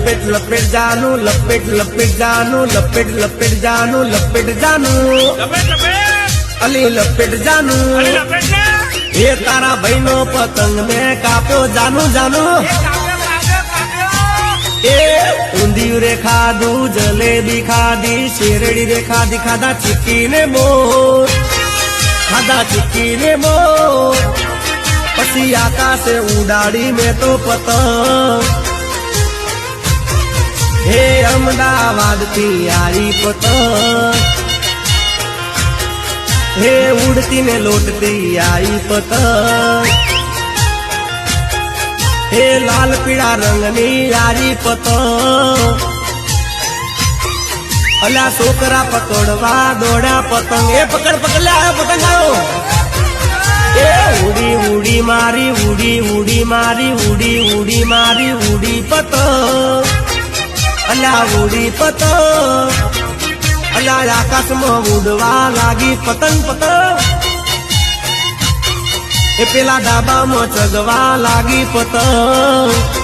लपेट लपेट जानू लपेट लपेट जानू लपेट लपेट जानू लपेट जानू अली लपेट जानू ये तारा बहनो पतंग में काप्यो जानू जानू ए ऊंधिયું रे खाधू जलेबी खाधी शेरड़ी रे खाधी खाधा चिक्की ने मोर खाधा चिक्की ने मोर पसी आकाश उडाड़ी में तो पतंग हे अहमदाबाद थी आई पतंग हे उड़ती ने लोटती आई पतंग हे लाल पीड़ा रंगनी यारी पतंग अला छोकरा पकड़वा दौड़ा पतंग ए पकड़ पकड़ ले आयो पतंग आओ ए उड़ी उड़ी मारी उड़ी उड़ी मारी उड़ी उड़ी मारी उड़ी पतंग अला उड़ी पतंग अला आकाश में उड़वा लागी पतंग पतंग ए पेला डाबा में चगवा लागी पतंग